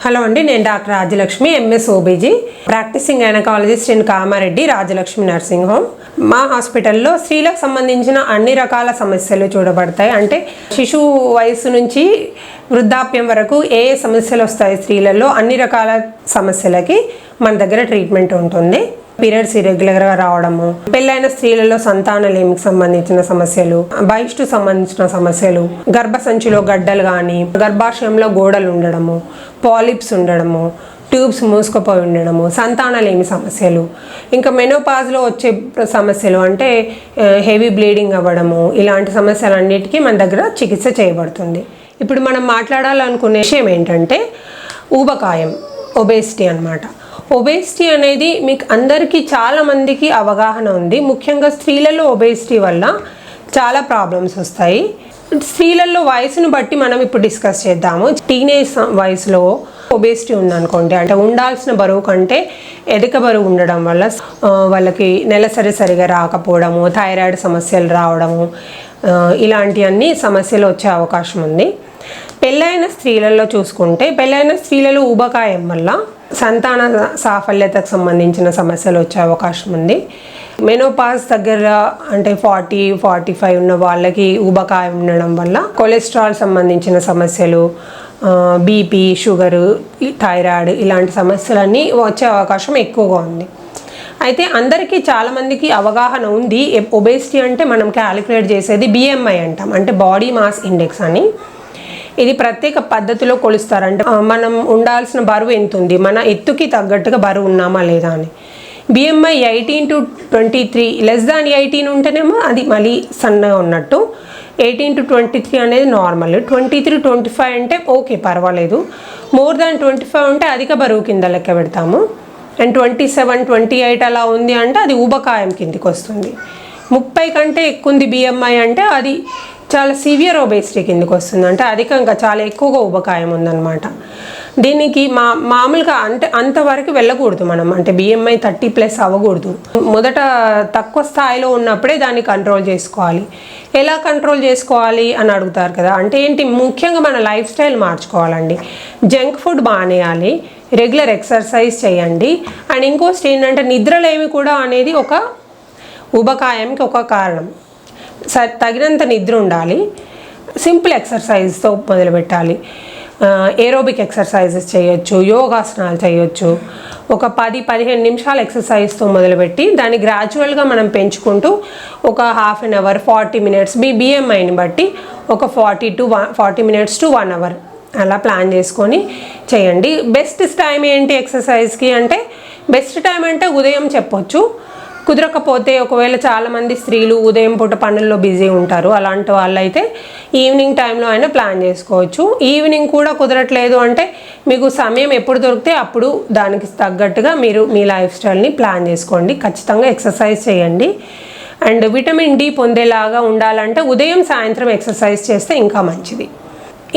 Hello అండి, నేను doctor Rajalakshmi, MS OBG, practising gynaecologist in Kamareddy Rajalakshmi nursing home. మా హాస్పిటల్లో స్త్రీలకు సంబంధించిన అన్ని రకాల సమస్యలు చూడబడతాయి. అంటే శిశువు వయసు నుంచి వృద్ధాప్యం వరకు ఏ సమస్యలు వస్తాయి స్త్రీలలో, అన్ని రకాల సమస్యలకి మన దగ్గర ట్రీట్మెంట్ ఉంటుంది. పీరియడ్స్ ఇరెగ్యులర్గా రావడము, పెళ్ళైన స్త్రీలలో సంతానలేమికి సంబంధించిన సమస్యలు, బహిష్టు సంబంధించిన సమస్యలు, గర్భసంచిలో గడ్డలు కానీ, గర్భాశయంలో గోడలు ఉండడము, పాలిప్స్ ఉండడము, ట్యూబ్స్ మూసుకుపోయి ఉండడము, సంతానలేమి సమస్యలు, ఇంకా మెనోపాజ్లో వచ్చే సమస్యలు అంటే హెవీ బ్లీడింగ్ అవ్వడము, ఇలాంటి సమస్యలన్నిటికీ మన దగ్గర చికిత్స చేయబడుతుంది. ఇప్పుడు మనం మాట్లాడాలనుకునే విషయం ఏంటంటే ఊబకాయం, ఒబేసిటీ అన్నమాట. ఒబేసిటీ అనేది మీకు అందరికీ చాలామందికి అవగాహన ఉంది. ముఖ్యంగా స్త్రీలలో ఒబేసిటీ వల్ల చాలా ప్రాబ్లమ్స్ వస్తాయి. స్త్రీలలో వయసును బట్టి మనం ఇప్పుడు డిస్కస్ చేద్దాము. టీనేజ్ వయసులో ఒబేసిటీ ఉందనుకోండి, అంటే ఉండాల్సిన బరువు కంటే అధిక బరువు ఉండడం వల్ల వాళ్ళకి నెలసరి సరిగా రాకపోవడము, థైరాయిడ్ సమస్యలు రావడము, ఇలాంటివన్నీ సమస్యలు వచ్చే అవకాశం ఉంది. పెళ్ళైన స్త్రీలలో చూసుకుంటే, పెళ్ళైన స్త్రీలలో ఊబకాయం వల్ల సంతాన సాఫల్యతకు సంబంధించిన సమస్యలు వచ్చే అవకాశం ఉంది. మెనోపాజ్ దగ్గర అంటే 40-45 ఉన్న వాళ్ళకి ఊబకాయం ఉండడం వల్ల కొలెస్ట్రాల్ సంబంధించిన సమస్యలు, బీపీ, షుగరు, థైరాయిడ్ ఇలాంటి సమస్యలన్నీ వచ్చే అవకాశం ఎక్కువగా ఉంది. అయితే అందరికీ చాలామందికి అవగాహన ఉంది. ఒబేసిటీ అంటే మనం క్యాలిక్యులేట్ చేసేది BMI అంటాం, అంటే బాడీ మాస్ ఇండెక్స్ అని. ఇది ప్రత్యేక పద్ధతిలో కొలుస్తారు. అంటే మనం ఉండాల్సిన బరువు ఎంత ఉంది, మన ఎత్తుకి తగ్గట్టుగా బరువు ఉన్నామా లేదా అని. BMI 18 to 23, లెస్ దాన్ 18 ఉంటేనేమో అది మళ్ళీ సన్నగా ఉన్నట్టు. 18 to 23 అనేది నార్మల్. 23-25 అంటే ఓకే, పర్వాలేదు. మోర్ దాన్ 25 ఉంటే అధిక బరువు కింద లెక్క పెడతాము. అండ్ 27-28 అలా ఉంది అంటే అది ఊబకాయం కిందికి వస్తుంది. 30 కంటే ఎక్కువ ఉంది BMI అంటే అది చాలా సివియర్ ఒబేసిటీ కిందకి వస్తుంది, అంటే అధికంగా చాలా ఎక్కువగా ఊబకాయం ఉందన్నమాట. దీనికి మామూలుగా అంటే అంతవరకు వెళ్ళకూడదు మనం, అంటే BMI 30+ అవ్వకూడదు. మొదట తక్కువ స్థాయిలో ఉన్నప్పుడే దాన్ని కంట్రోల్ చేసుకోవాలి. ఎలా కంట్రోల్ చేసుకోవాలి అని అడుగుతారు కదా. అంటే ఏంటి, ముఖ్యంగా మన లైఫ్ స్టైల్ మార్చుకోవాలండి. జంక్ ఫుడ్ మానేయాలి, రెగ్యులర్ ఎక్సర్సైజ్ చేయండి. అండ్ ఇంకోటి ఏంటంటే నిద్రలేమి కూడా అనేది ఒక ఊబకాయంకి ఒక కారణం. తగినంత నిద్ర ఉండాలి. సింపుల్ ఎక్సర్సైజ్తో మొదలుపెట్టాలి. ఏరోబిక్ ఎక్సర్సైజెస్ చేయొచ్చు, యోగాసనాలు చేయొచ్చు. ఒక 10-15 నిమిషాల ఎక్సర్సైజ్తో మొదలుపెట్టి దాన్ని గ్రాడ్యువల్గా మనం పెంచుకుంటూ ఒక హాఫ్ అన్ అవర్, 40 మినిట్స్, మీ BMIని బట్టి ఒక 40 మినిట్స్ to 1 hour అలా ప్లాన్ చేసుకొని చేయండి. బెస్ట్ టైం ఏంటి ఎక్సర్సైజ్కి అంటే, బెస్ట్ టైం అంటే ఉదయం చెప్పొచ్చు. కుదరకపోతే ఒకవేళ చాలామంది స్త్రీలు ఉదయం పూట పనుల్లో బిజీ ఉంటారు, అలాంటి వాళ్ళైతే ఈవినింగ్ టైంలో అయినా ప్లాన్ చేసుకోవచ్చు. ఈవినింగ్ కూడా కుదరట్లేదు అంటే మీకు సమయం ఎప్పుడు దొరికితే అప్పుడు దానికి తగ్గట్టుగా మీరు మీ లైఫ్ స్టైల్ని ప్లాన్ చేసుకోండి. ఖచ్చితంగా ఎక్సర్సైజ్ చేయండి. అండ్ విటమిన్ D పొందేలాగా ఉండాలంటే ఉదయం సాయంత్రం ఎక్సర్సైజ్ చేస్తే ఇంకా మంచిది.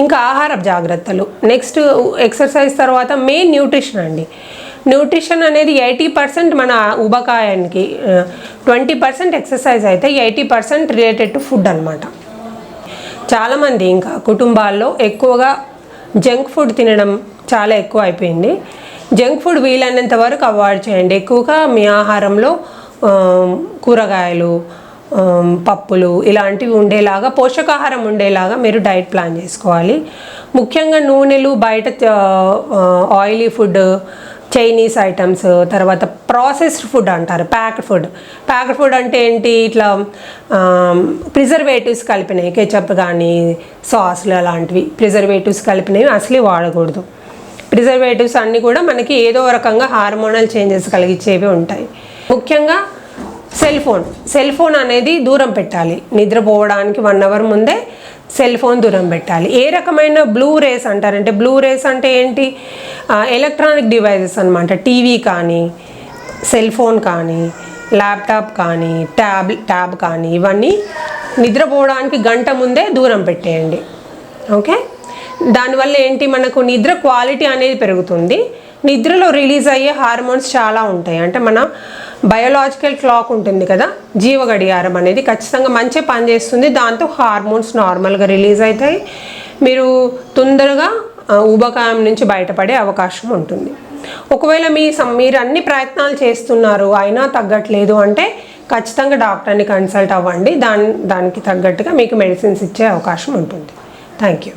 ఇంకా ఆహార జాగ్రత్తలు. నెక్స్ట్ ఎక్సర్సైజ్ తర్వాత మెయిన్ న్యూట్రిషన్ అండి. న్యూట్రిషన్ అనేది 80% మన ఊబకాయానికి, 20% ఎక్సర్సైజ్ అయితే 80% రిలేటెడ్ టు ఫుడ్ అనమాట. చాలామంది ఇంకా కుటుంబాల్లో ఎక్కువగా జంక్ ఫుడ్ తినడం చాలా ఎక్కువ అయిపోయింది. జంక్ ఫుడ్ వీలైనంత వరకు అవాయిడ్ చేయండి. ఎక్కువగా మీ ఆహారంలో కూరగాయలు, పప్పులు ఇలాంటివి ఉండేలాగా, పోషకాహారం ఉండేలాగా మీరు డైట్ ప్లాన్ చేసుకోవాలి. ముఖ్యంగా నూనెలు, బయట ఆయిలీ ఫుడ్, చైనీస్ ఐటమ్స్, తర్వాత ప్రాసెస్డ్ ఫుడ్ అంటారు, ప్యాక్డ్ ఫుడ్ అంటే ఏంటి, ఇట్లా ప్రిజర్వేటివ్స్ కలిపినవి, కెచప్ కానీ సాస్లు అలాంటివి ప్రిజర్వేటివ్స్ కలిపినవి అసలే వాడకూడదు. ప్రిజర్వేటివ్స్ అన్నీ కూడా మనకి ఏదో రకంగా హార్మోనల్ చేంజెస్ కలిగించేవి ఉంటాయి. ముఖ్యంగా సెల్ ఫోన్ అనేది దూరం పెట్టాలి. నిద్రపోవడానికి 1 hour ముందే సెల్ ఫోన్ దూరం పెట్టాలి. ఏ రకమైన బ్లూ రేస్ అంటారంటే, బ్లూ రేస్ అంటే ఏంటి, ఎలక్ట్రానిక్ డివైజెస్ అనమాట. టీవీ కానీ, సెల్ ఫోన్ కానీ, ల్యాప్టాప్ కానీ, ట్యాబ్ కానీ, ఇవన్నీ నిద్రపోవడానికి 1 గంట ముందే దూరం పెట్టేయండి. ఓకే, దానివల్ల ఏంటి, మనకు నిద్ర క్వాలిటీ అనేది పెరుగుతుంది. నిద్రలో రిలీజ్ అయ్యే హార్మోన్స్ చాలా ఉంటాయి. అంటే మన బయోలాజికల్ క్లాక్ ఉంటుంది కదా, జీవ గడియారం అనేది ఖచ్చితంగా మంచి పనిచేస్తుంది. దాంతో హార్మోన్స్ నార్మల్గా రిలీజ్ అవుతాయి. మీరు తొందరగా ఊబకాయం నుంచి బయటపడే అవకాశం ఉంటుంది. ఒకవేళ మీరు అన్ని ప్రయత్నాలు చేస్తున్నారు అయినా తగ్గట్లేదు అంటే ఖచ్చితంగా డాక్టర్ని కన్సల్ట్ అవ్వండి. దానికి తగ్గట్టుగా మీకు మెడిసిన్స్ ఇచ్చే అవకాశం ఉంటుంది. Thank you.